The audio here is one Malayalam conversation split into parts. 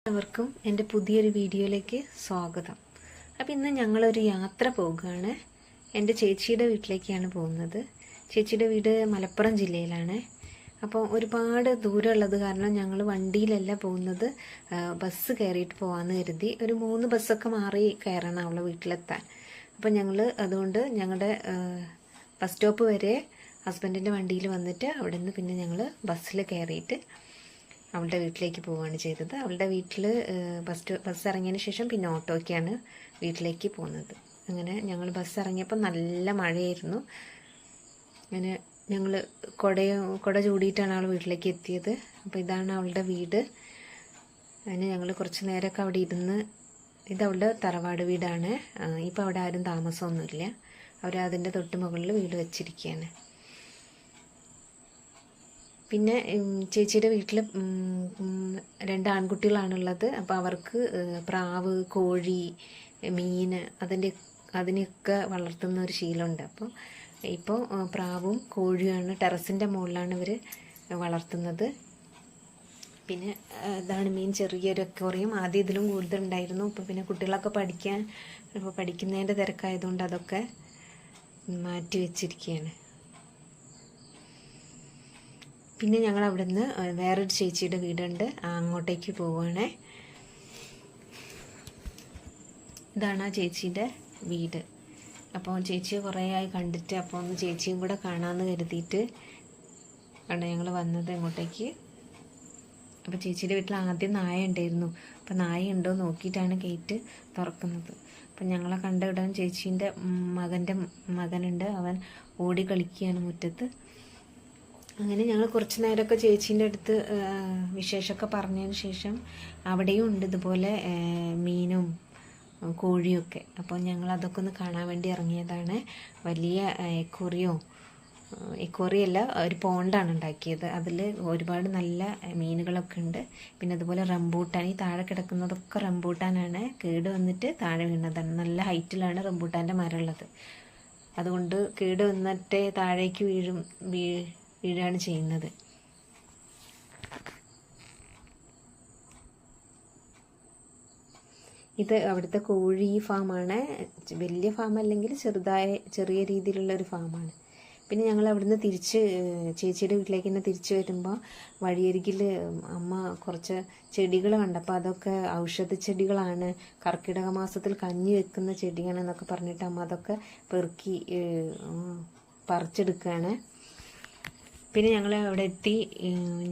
എല്ലാവർക്കും എൻ്റെ പുതിയൊരു വീഡിയോയിലേക്ക് സ്വാഗതം. അപ്പോൾ ഇന്ന് ഞങ്ങളൊരു യാത്ര പോകുകയാണ്. എൻ്റെ ചേച്ചിയുടെ വീട്ടിലേക്കാണ് പോകുന്നത്. ചേച്ചിയുടെ വീട് മലപ്പുറം ജില്ലയിലാണ്. അപ്പോൾ ഒരുപാട് ദൂരമുള്ളത് കാരണം ഞങ്ങൾ വണ്ടിയിലല്ല പോകുന്നത്, ബസ് കയറിയിട്ട് പോകാമെന്ന് കരുതി. ഒരു 3 ബസ്സൊക്കെ മാറി കയറണം അവളെ വീട്ടിലെത്താൻ. അപ്പോൾ ഞങ്ങൾ അതുകൊണ്ട് ഞങ്ങളുടെ ബസ് സ്റ്റോപ്പ് വരെ ഹസ്ബൻഡിൻ്റെ വണ്ടിയിൽ വന്നിട്ട് അവിടെ നിന്ന് പിന്നെ ഞങ്ങൾ ബസ്സിൽ കയറിയിട്ട് അവളുടെ വീട്ടിലേക്ക് പോവുകയാണ് ചെയ്തത്. അവളുടെ വീട്ടിൽ ബസ് ഇറങ്ങിയതിന് ശേഷം പിന്നെ ഓട്ടോയ്ക്കാണ് വീട്ടിലേക്ക് പോകുന്നത്. അങ്ങനെ ഞങ്ങൾ ബസ് ഇറങ്ങിയപ്പോൾ നല്ല മഴയായിരുന്നു. അങ്ങനെ ഞങ്ങൾ കുട ചൂടിയിട്ടാണ് അവൾ വീട്ടിലേക്ക് എത്തിയത്. അപ്പോൾ ഇതാണ് അവളുടെ വീട്. അതിന് ഞങ്ങൾ കുറച്ച് നേരമൊക്കെ അവിടെ ഇരുന്ന്, ഇത് അവളുടെ തറവാട് വീടാണ്. ഇപ്പോൾ അവിടെ ആരും താമസമൊന്നുമില്ല. അവർ അതിൻ്റെ തൊട്ട് മുകളിൽ വീട് വെച്ചിരിക്കുകയാണ്. പിന്നെ ചേച്ചിയുടെ വീട്ടിൽ 2 ആൺകുട്ടികളാണുള്ളത്. അപ്പോൾ അവർക്ക് പ്രാവ്, കോഴി, മീൻ അതിനെയൊക്കെ വളർത്തുന്ന ഒരു ശീലമുണ്ട്. ഇപ്പോൾ പ്രാവും കോഴിയാണ് ടെറസിൻ്റെ മുകളിലാണ് ഇവർ വളർത്തുന്നത്. പിന്നെ ഇതാണ് മീൻ, ചെറിയൊരു അക്വേറിയം. ആദ്യം ഇതിലും കൂടുതലുണ്ടായിരുന്നു. ഇപ്പോൾ പിന്നെ കുട്ടികളൊക്കെ പഠിക്കുന്നതിൻ്റെ തിരക്കായതുകൊണ്ട് അതൊക്കെ മാറ്റി വെച്ചിരിക്കുകയാണ്. പിന്നെ ഞങ്ങൾ അവിടെ നിന്ന് വേറൊരു ചേച്ചിയുടെ വീടുണ്ട്, അങ്ങോട്ടേക്ക് പോവുകയാണ്. ഇതാണ് ആ ചേച്ചിയുടെ വീട്. അപ്പോൾ ചേച്ചിയെ കുറേ ആയി കണ്ടിട്ട്, അപ്പോൾ ഒന്ന് ചേച്ചിയും കൂടെ കാണാമെന്ന് കരുതിയിട്ട് ആണ് ഞങ്ങൾ വന്നത് അങ്ങോട്ടേക്ക്. അപ്പോൾ ചേച്ചിയുടെ വീട്ടിൽ ആദ്യം നായ ഉണ്ടായിരുന്നു. അപ്പോൾ നായ ഉണ്ടോ നോക്കിയിട്ടാണ് ഗേറ്റ് തുറക്കുന്നത്. അപ്പം ഞങ്ങളെ കണ്ട ഉടൻ ചേച്ചീൻ്റെ മകനുണ്ട്, അവൻ ഓടി കളിക്കുകയാണ് മുറ്റത്ത്. അങ്ങനെ ഞങ്ങൾ കുറച്ച് നേരമൊക്കെ ചേച്ചീൻ്റെ അടുത്ത് വിശേഷമൊക്കെ പറഞ്ഞതിന് ശേഷം അവിടെയും ഉണ്ട് ഇതുപോലെ മീനും കോഴിയൊക്കെ. അപ്പോൾ ഞങ്ങൾ അതൊക്കെ ഒന്ന് കാണാൻ വേണ്ടി ഇറങ്ങിയതാണ്. വലിയ എക്കോറിയല്ല, ഒരു പോണ്ടാണ് ഉണ്ടാക്കിയത്. അതിൽ ഒരുപാട് നല്ല മീനുകളൊക്കെ ഉണ്ട്. പിന്നെ അതുപോലെ റംബൂട്ടാൻ, ഈ താഴെ കിടക്കുന്നതൊക്കെ റംബൂട്ടാനാണ്. കേട് വന്നിട്ട് താഴെ വീണതാണ്. നല്ല ഹൈറ്റിലാണ് റംബൂട്ടാൻ്റെ മരമുള്ളത്. അതുകൊണ്ട് കേട് വന്നിട്ട് താഴേക്ക് വീഴാണ് ചെയ്യുന്നത്. ഇത് അവിടുത്തെ കോഴി ഫാമാണ്. വലിയ ഫാം അല്ലെങ്കിൽ ചെറിയ രീതിയിലുള്ളൊരു ഫാമാണ്. പിന്നെ ഞങ്ങൾ അവിടുന്ന് ചേച്ചിയുടെ വീട്ടിലേക്ക് തന്നെ തിരിച്ചു വരുമ്പോൾ വഴിയരികിൽ അമ്മ കുറച്ച് ചെടികൾ കണ്ടപ്പോൾ അതൊക്കെ ഔഷധ ചെടികളാണ്, കർക്കിടക മാസത്തിൽ കഞ്ഞി വെക്കുന്ന ചെടിയാണെന്നൊക്കെ പറഞ്ഞിട്ട് അമ്മ അതൊക്കെ പെറുക്കി പറിച്ചെടുക്കുകയാണ്. പിന്നെ ഞങ്ങൾ അവിടെ എത്തി.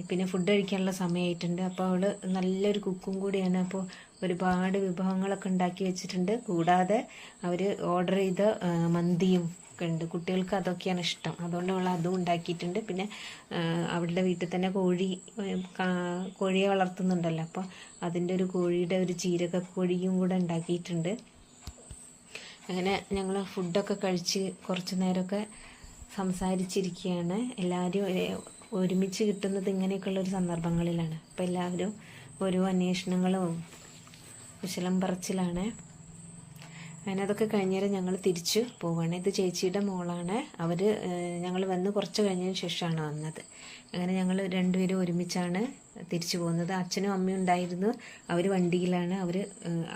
പിന്നെ ഫുഡ് കഴിക്കാനുള്ള സമയമായിട്ടുണ്ട്. അപ്പോൾ അവൾ നല്ലൊരു കുക്കും കൂടിയാണ്. അപ്പോൾ ഒരുപാട് വിഭവങ്ങളൊക്കെ ഉണ്ടാക്കി വെച്ചിട്ടുണ്ട്. കൂടാതെ അവർ ഓർഡർ ചെയ്ത മന്തിയും ഒക്കെ ഉണ്ട്. കുട്ടികൾക്ക് അതൊക്കെയാണ് ഇഷ്ടം. അതുകൊണ്ട് അവൾ അതും ഉണ്ടാക്കിയിട്ടുണ്ട്. പിന്നെ അവളുടെ വീട്ടിൽ തന്നെ കോഴിയെ വളർത്തുന്നുണ്ടല്ലോ, അപ്പോൾ അതിൻ്റെ ഒരു കോഴിയുടെ ഒരു ജീരകക്കോഴിയും കൂടെ ഉണ്ടാക്കിയിട്ടുണ്ട്. അങ്ങനെ ഞങ്ങൾ ഫുഡൊക്കെ കഴിച്ച് കുറച്ച് നേരമൊക്കെ സംസാരിച്ചിരിക്കുകയാണ്. എല്ലാവരും ഒരുമിച്ച് കിട്ടുന്നത് ഇങ്ങനെയൊക്കെയുള്ളൊരു സന്ദർഭങ്ങളിലാണ്. അപ്പോൾ എല്ലാവരും ഓരോ അന്വേഷണങ്ങളും കുശലം പറച്ചിലാണ്. അങ്ങനെ അതൊക്കെ കഴിഞ്ഞേരം ഞങ്ങൾ തിരിച്ചു പോവുകയാണ്. ഇത് ചേച്ചിയുടെ മോളാണ്. ഞങ്ങൾ വന്ന് കുറച്ച് കഴിഞ്ഞതിന് ശേഷമാണ് വന്നത്. അങ്ങനെ ഞങ്ങൾ രണ്ടുപേരും ഒരുമിച്ചാണ് തിരിച്ചു പോകുന്നത്. അച്ഛനും അമ്മയും ഉണ്ടായിരുന്നു. അവർ വണ്ടിയിലാണ്.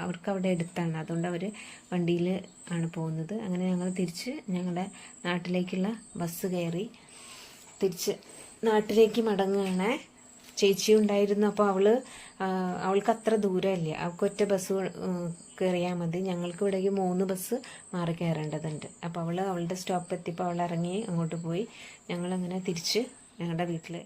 അവർക്ക് അവിടെ അടുത്താണ്, അതുകൊണ്ട് അവർ വണ്ടിയിൽ ആണ് പോകുന്നത്. അങ്ങനെ ഞങ്ങൾ തിരിച്ച് ഞങ്ങളുടെ നാട്ടിലേക്കുള്ള ബസ് കയറി തിരിച്ച് നാട്ടിലേക്ക് മടങ്ങുകയാണ്. ചേച്ചിയും ഉണ്ടായിരുന്നു. അപ്പോൾ അവൾക്ക് അത്ര ദൂരമില്ല, അവൾക്ക് ഒറ്റ ബസ് കയറിയാൽ മതി. ഞങ്ങൾക്ക് ഇവിടേക്ക് 3 ബസ് മാറി കയറേണ്ടതുണ്ട്. അപ്പോൾ അവളുടെ സ്റ്റോപ്പ് എത്തിയപ്പോൾ അവൾ ഇറങ്ങി അങ്ങോട്ട് പോയി. ഞങ്ങളങ്ങനെ തിരിച്ച് ഞങ്ങളുടെ വീട്ടിൽ